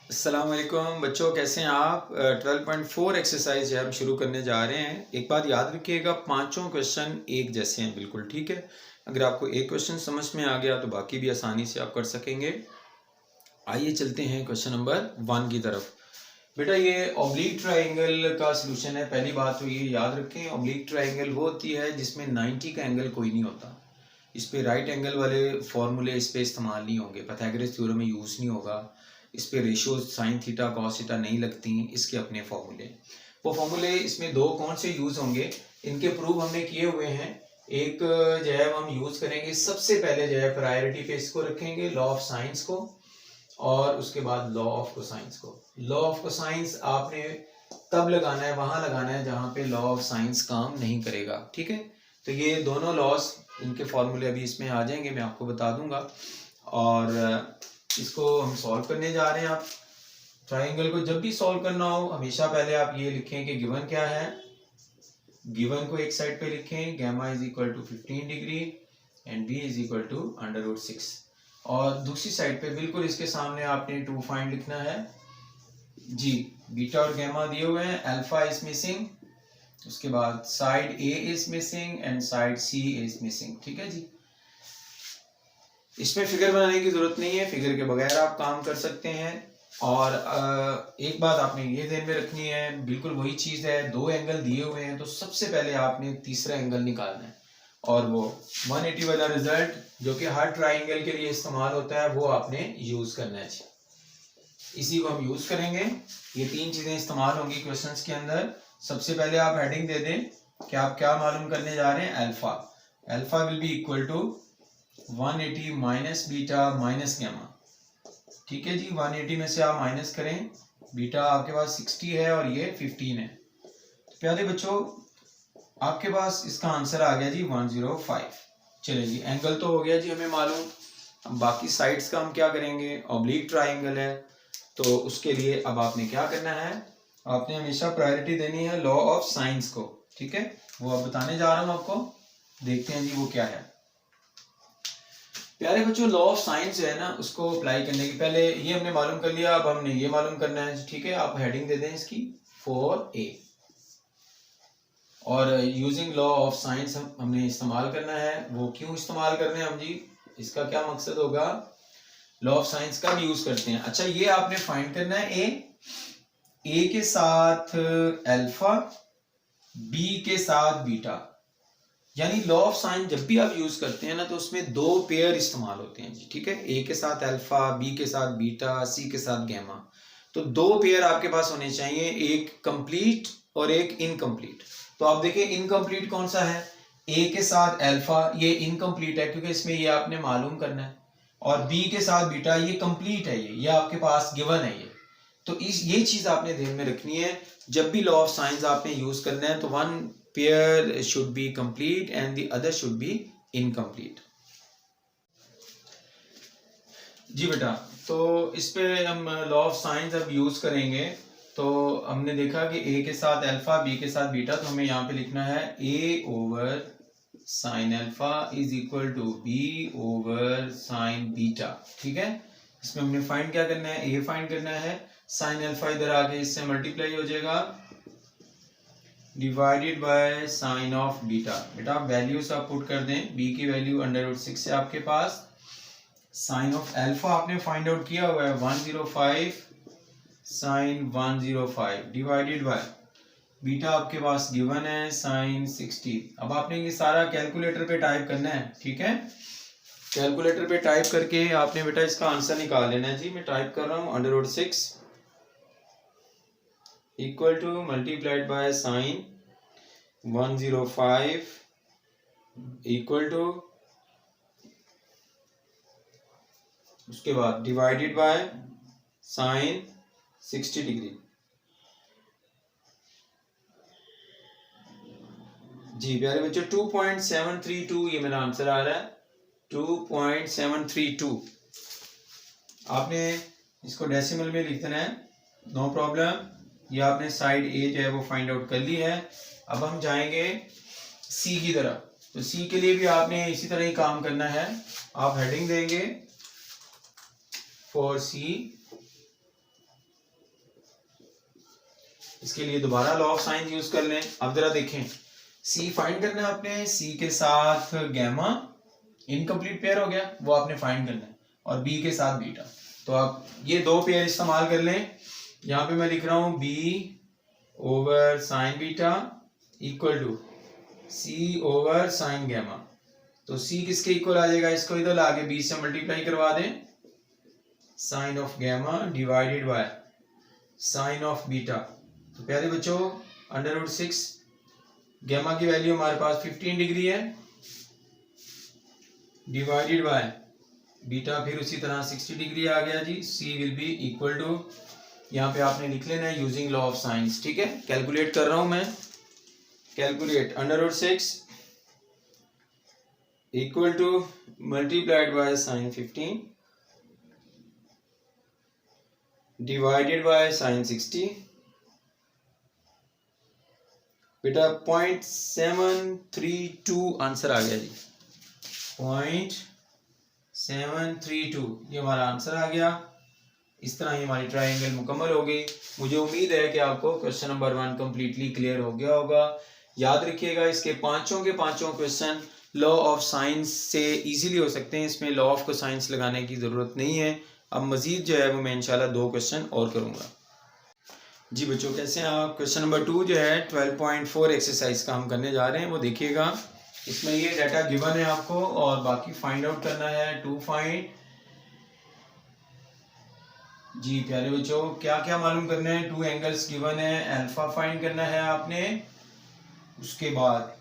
अस्सलाम वालेकुम बच्चों, कैसे हैं आप। 12.4 एक्सरसाइज है हम शुरू करने जा रहे हैं। एक बात याद रखिएगा, पांचों क्वेश्चन एक जैसे हैं, बिल्कुल ठीक है। अगर आपको एक क्वेश्चन समझ में आ गया तो बाकी भी आसानी से आप कर सकेंगे। आइए चलते हैं क्वेश्चन नंबर 1 की तरफ। बेटा ये ऑब्लिक ट्राइंगल का सलूशन है। पहली बात तो ये याद रखें, ऑब्लिक ट्राइंगल वो होती है जिसमें 90 का एंगल कोई नहीं होता। इस पे राइट एंगल वाले फॉर्मूले इस पे इस्तेमाल नहीं होंगे, पाइथागोरस थ्योरम में यूज़ नहीं होगा। इस पे ratio sine theta cos theta नहीं लगती, इसके अपने फॉर्मूले। वो फॉर्मूले इसमें दो कौन से यूज़ होंगे, इनके प्रूफ हमने किए हुए हैं। एक जो है हम यूज़ करेंगे, सबसे पहले जो है प्रायोरिटी पे इसको रखेंगे, लॉ ऑफ साइंस को, और उसके बाद लॉ ऑफ कोसाइंस को। लॉ ऑफ कोसाइंस आपने तब लगाना है, वहां लगाना है जहां पे लॉ ऑफ साइंस काम नहीं करेगा, ठीक है। तो ये दोनों लॉस, इनके फॉर्मूले अभी इसमें आ जाएंगे, मैं आपको बता दूंगा। और इसको हम सॉल्व करने जा रहे हैं। आप ट्राइंगल को जब भी सॉल्व करना हो, हमेशा पहले आप ये लिखें कि गिवन क्या है। गिवन को एक साइड पे लिखें, gamma is equal to 15 degree and B is equal to √6। और दूसरी साइड पे बिल्कुल इसके सामने आपने टू फाइंड लिखना है जी। बीटा और गैमा दिए हुए हैं, अल्फा इज मिसिंग, उसके बाद side A is missing and side C is missing, ठीक है जी। इसमें फिगर बनाने की जरूरत नहीं है, फिगर के बगैर आप काम कर सकते हैं। और एक बात आपने ये ध्यान में रखनी है, बिल्कुल वही चीज है, दो एंगल दिए हुए हैं तो सबसे पहले आपने तीसरा एंगल निकालना है, और वो 180 वाला रिजल्ट जो कि हर ट्राइंगल के लिए इस्तेमाल होता है, वो आपने यूज करना है। इसी को हम यूज करेंगे। ये तीन चीजें इस्तेमाल होंगी क्वेश्चंस के अंदर। सबसे पहले आप हेडिंग दे दें कि आप क्या मालूम करने जा रहे हैं। Alpha, alpha will be equal to 180 minus beta minus gamma, ठीक है जी। 180 में से आप माइनस करें, बीटा आपके पास 60 है और ये 15 है। तो प्यारे बच्चों, आपके पास इसका आंसर आ गया जी 105। चलिए जी, एंगल तो हो गया जी हमें मालूम। अब बाकी साइड्स का हम क्या करेंगे, ऑब्लिक ट्राइंगल है तो उसके लिए अब आपने क्या करना है, आपने हमेशा प्रायोरिटी देनी है लॉ ऑफ साइंस को, ठीक है। वो अब बताने जा रहा हूं आपको, देखते हैं जी वो क्या है। प्यारे बच्चों, लॉ ऑफ साइंस जो है ना, उसको अप्लाई करने के पहले ये हमने मालूम कर लिया, अब हमने ये मालूम करना है, ठीक है। आप हेडिंग दे दें इसकी 4A। और यूजिंग लॉ ऑफ साइंस हमने इस्तेमाल करना है। वो क्यों इस्तेमाल कर रहे हैं हम जी, इसका क्या मकसद होगा, लॉ ऑफ साइंस कब यूज करते हैं। अच्छा, ये आपने फाइंड करना है ए के साथ अल्फा, बी के साथ बीटा। यानी लॉ ऑफ साइंस जब भी आप यूज करते हैं ना, तो उसमें दो पेयर इस्तेमाल होते हैं जी, ठीक है। ए के साथ अल्फा, बी के साथ बीटा, सी के साथ गैमा। तो दो पेयर आपके पास होने चाहिए, एक कंप्लीट और एक इनकम्प्लीट। तो आप देखिए इनकम्प्लीट कौन सा है, ए के साथ अल्फा, ये इनकम्प्लीट है क्योंकि इसमें ये आपने मालूम करना है। और बी के साथ बीटा, ये कंप्लीट है, ये आपके पास गिवन है ये। तो ये चीज आपने ध्यान में रखनी है, जब भी लॉ ऑफ साइंस आपने यूज करना है तो one pair should be complete and the other should be incomplete. जी बेटा, तो इस पे हम लॉ ऑफ साइंस अब यूज करेंगे। तो हमने देखा कि ए के साथ अल्फा, बी के साथ बीटा, तो हमें यहाँ पे लिखना है A over sine alpha is equal to B over sine beta, ठीक है। इसमें हमने फाइंड क्या करना है, ए फाइंड करना है। साइन अल्फा इधर आके इससे मल्टीप्लाई हो जाएगा, divided by sine of beta. बेटा वैल्यूज आप पुट कर दें, बी की वैल्यू √6 है आपके पास। साइन ऑफ अल्फा आपने फाइंड आउट किया हुआ है 105 साइन 105 डिवाइडेड बाय बीटा आपके पास गिवन है साइन 60। अब आपने ये सारा कैलकुलेटर पे टाइप करना है, ठीक है। कैलकुलेटर पे टाइप करके आपने बेटा इसका आंसर निकाल लेना है जी। मैं टाइप कर रहा हूँ √6 equal to multiplied by sine 105 equal to, उसके बाद डिवाइडेड बाय साइन 60 डिग्री। जी प्यारे बच्चों, 2.732 ये मेरा आंसर आ रहा है, 2.732। आपने इसको डेसिमल में लिख देना है, नो प्रॉब्लम। ये आपने साइड ए जो है वो फाइंड आउट कर ली है। अब हम जाएंगे सी की तरफ। तो सी के लिए भी आपने इसी तरह ही काम करना है। आप हेडिंग देंगे फॉर सी इसके लिए दोबारा लॉ ऑफ साइन यूज कर लें। अब जरा देखें, सी फाइंड करना है आपने, सी के साथ गैमा इनकम्प्लीट पेयर हो गया, वो आपने फाइंड करना है, और बी के साथ बीटा। तो आप ये दो पेयर इस्तेमाल कर लें। यहाँ पे मैं लिख रहा हूँ B over sine beta equal to C over sine gamma. तो सी किसके इक्वल आ जाएगा, इसको इधर लाके बी से मल्टीप्लाई करवा दें, sine of gamma divided by sine of beta. तो प्यारे बच्चों √6 गैमा की वैल्यू हमारे पास 15 डिग्री है, डिवाइडेड बाय बीटा फिर उसी तरह 60 डिग्री आ गया जी। C will be equal to, यहाँ पे आपने लिख लेना है यूजिंग लॉ ऑफ साइंस, ठीक है। कैलकुलेट कर रहा हूं मैं, calculate √6 equal to multiplied by sign 15 divided by sine 60, बेटा 0.732 आंसर आ गया जी, 0.732 ये हमारा आंसर आ गया। इस तरह ही हमारी ट्रायंगल मुकम्मल हो गई। मुझे उम्मीद है कि आपको क्वेश्चन नंबर 1 कम्प्लीटली क्लियर हो गया होगा। याद रखिएगा इसके पांचों के पांचों क्वेश्चन लॉ ऑफ साइंस से इजीली हो सकते हैं, इसमें लॉ ऑफ कोसाइंस लगाने की ज़रूरत नहीं है। अब मज़ीद जो है वो मैं इंशाल्लाह 2 क्वेश्चन और करूँगा। जी बच्चों कैसे हैं आप। क्वेश्चन नंबर 2 जो है 12.4 एक्सरसाइज का हम करने जा रहे हैं, वो देखिएगा। इसमें ये डाटा गिवन है आपको और बाकी फाइंड आउट करना है। टू फाइंड, जी प्यारे बच्चों क्या क्या मालूम करना है। 2 एंगल्स गिवन है, अल्फा फाइंड करना है आपने, उसके बाद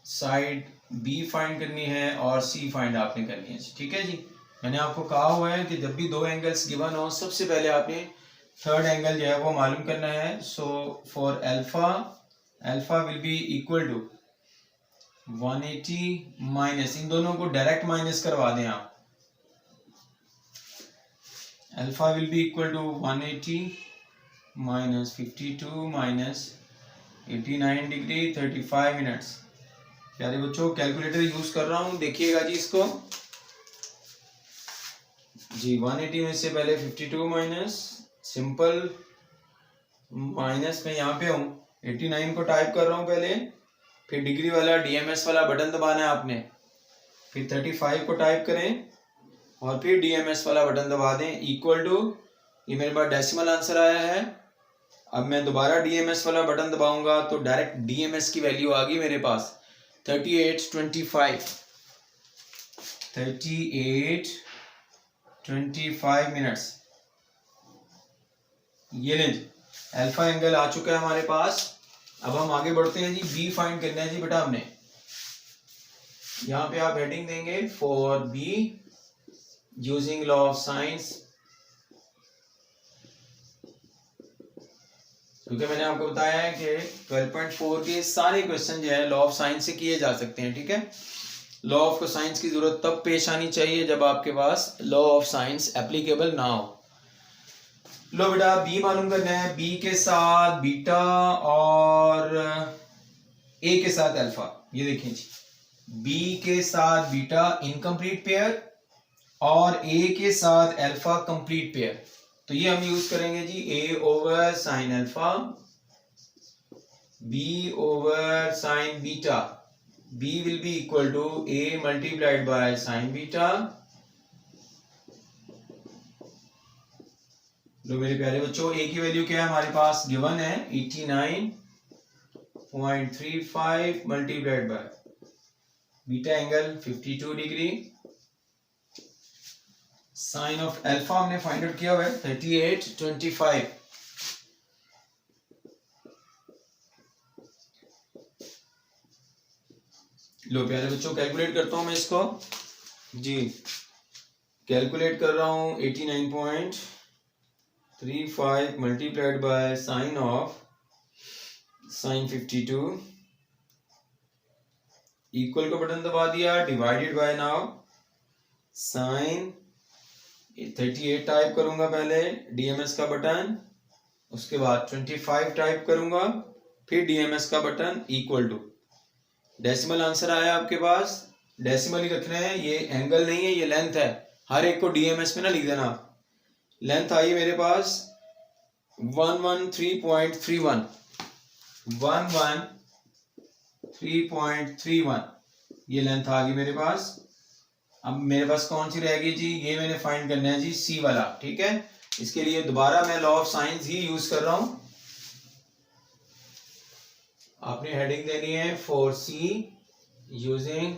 साइड बी फाइंड करनी है और सी फाइंड आपने करनी है, ठीक है जी। मैंने आपको कहा हुआ है कि जब भी 2 एंगल्स गिवन हो सबसे पहले आपने थर्ड एंगल जो है वो मालूम करना है। So for alpha will be equal to 180 minus, इन दोनों को डायरेक्ट माइनस करवा दें आप। Alpha will be equal to 180 minus 52 minus 89 degree 35 minutes. प्यारे बच्चों कैलकुलेटर यूज कर रहा हूं, देखिएगा जी इसको। जी 180 में से पहले 52 माइनस, सिंपल माइनस में यहाँ पे हूँ, 89 को टाइप कर रहा हूँ पहले, फिर डिग्री वाला डीएमएस वाला बटन दबाना है आपने, फिर 35 को टाइप करें और फिर डीएमएस वाला बटन दबा दें, इक्वल टू, ये मेरे पास डेसिमल आंसर आया है। अब मैं दोबारा डीएमएस वाला बटन दबाऊंगा तो डायरेक्ट डीएमएस की वैल्यू आ गई मेरे पास 38.25 मिनट्स। ये लें जी, अल्फा एंगल आ चुका है हमारे पास। अब हम आगे बढ़ते हैं जी, बी फाइंड करना है जी बेटा हमने। यहाँ पे आप हेडिंग देंगे for be using law of science, क्योंकि मैंने आपको बताया है कि 12.4 के सारे क्वेश्चन जो है लॉ ऑफ साइंस से किए जा सकते हैं, ठीक है। लॉ ऑफ कोसाइंस की जरूरत तब पेश आनी चाहिए जब आपके पास लॉ ऑफ साइंस एप्लीकेबल ना हो। लो बेटा बी मालूम करना है, बी के साथ बीटा और ए के साथ अल्फा। ये देखें जी, बी के साथ बीटा इनकम्प्लीट पेयर और ए के साथ अल्फा कंप्लीट पेयर। तो ये हम यूज करेंगे जी A over sine alpha, B over sine beta. B will be equal to A multiplied by sine beta. लो मेरे प्यारे बच्चों ए की वैल्यू क्या है हमारे पास गिवन है 89.35 multiplied by beta angle 52 degree. Sine of alpha हमने फाइंड आउट किया हुआ है 38.25। लो प्यारे बच्चों कैलकुलेट करता हूं मैं इसको जी। कैलकुलेट कर रहा हूं 89.35 multiplied by sine of sine 52 equal का बटन दबा दिया, divided by now sine 38 type करूंगा पहले, डीएमएस का बटन, उसके बाद 25 टाइप करूंगा, फिर डीएमएस का button, equal to. Decimal answer आया आपके पास, डेसिमल ही रखना है, ये एंगल नहीं है ये लेंथ है। हर एक को डीएमएस में ना लिख देना आप। लेंथ आई मेरे पास 113.31 11.3.31 ये लेंथ आ गई मेरे पास। अब मेरे पास कौन सी रहेगी जी, ये मैंने फाइंड करना है जी सी वाला, ठीक है। इसके लिए दोबारा मैं लॉ ऑफ साइंस ही यूज कर रहा हूं। आपने हेडिंग देनी है for C using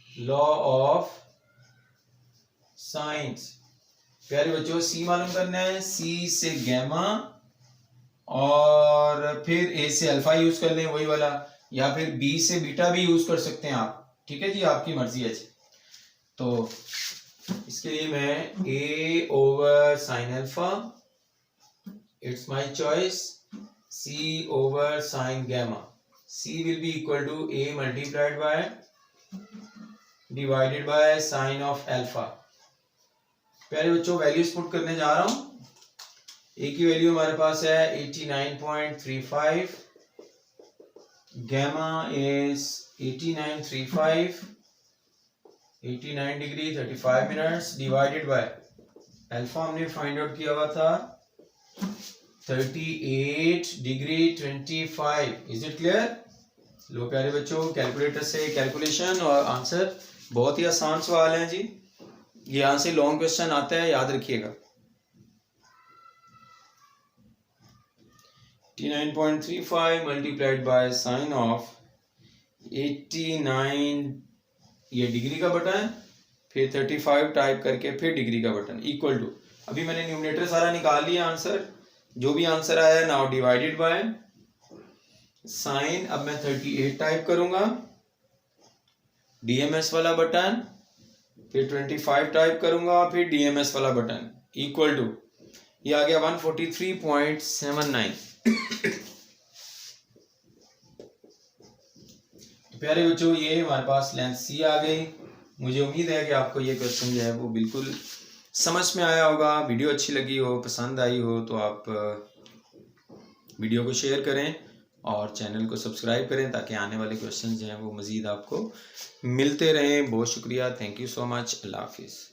law of sines. प्यारे बच्चों, सी मालूम करना है, सी से गैमा और फिर ए से अल्फा यूज कर लें वही वाला, या फिर बी से बीटा भी यूज कर सकते हैं आप, ठीक है जी, आपकी मर्जी है जी। तो इसके लिए मैं A over sine alpha, it's my choice, C over sine gamma, C will be equal to A multiplied by divided by sine of alpha. प्यारे बच्चों, वैल्यूज पुट करने जा रहा हूं। ए की वैल्यू हमारे पास है 89.35, gamma is 89.35, 89 degree 35 minutes divided by alpha हमने फाइंड आउट किया हुआ था 38 डिग्री 25। Is it clear? लो प्यारे बच्चों, कैलकुलेटर से कैलकुलेशन और आंसर, बहुत ही आसान सवाल है जी, यहाँ से लॉन्ग क्वेश्चन आता है, याद रखिएगा। 89.35 मल्टीप्लाइड बाय साइन ऑफ 89, ये डिग्री का बटन, फिर 35 टाइप करके फिर डिग्री का बटन इक्वल टू, अभी मैंने न्यूमरेटर सारा निकाल लिया आंसर, जो भी आंसर आया नाउ डिवाइडेड बाय साइन, अब मैं 38 टाइप करूंगा, डीएमएस वाला बटन, फिर 25 टाइप करूंगा, फिर डीएमएस वाला बटन इक्वल टू, ये आ गया 143.79। प्यारे बच्चों, ये हमारे पास लेंथ सी आ गई। मुझे उम्मीद है कि आपको ये क्वेश्चन जो है वो बिल्कुल समझ में आया होगा। वीडियो अच्छी लगी हो, पसंद आई हो तो आप वीडियो को शेयर करें और चैनल को सब्सक्राइब करें ताकि आने वाले क्वेश्चन जो हैं वो मज़ीद आपको मिलते रहें। बहुत शुक्रिया, थैंक यू सो मच, अल्लाह हाफिज़।